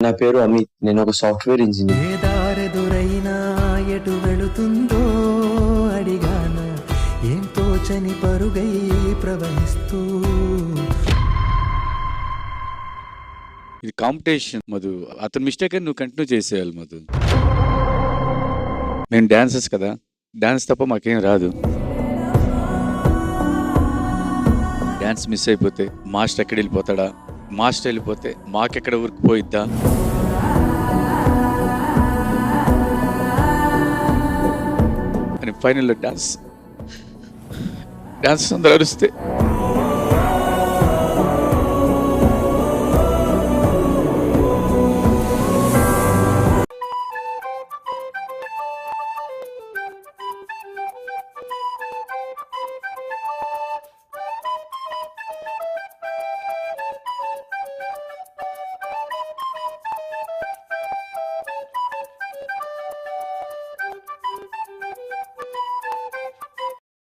నా పేరు అమిత్. నేను ఒక సాఫ్ట్‌వేర్ ఇంజినీర్. ఏ దారెదురైనా ఎటు వెళుతుందో అడిగాన ఏం తోచని పరుగై ప్రవహిస్తూ. ఇది కాంపిటీషన్ మధు. అతని మిస్టేక్ అని నువ్వు కంటిన్యూ చేసేయాలి మధు. మేము డాన్సర్స్ కదా, డాన్స్ తప్ప మాకేం రాదు. డాన్స్ మిస్ అయిపోతే మాస్టర్ ఎక్కడ వెళ్ళిపోతాడా, మాస్టర్ వెళ్ళిపోతే మాకెక్కడ ఊరికి పోయిద్దా. అని ఫైనల్లో డాన్స్ అందరూ అరిస్తే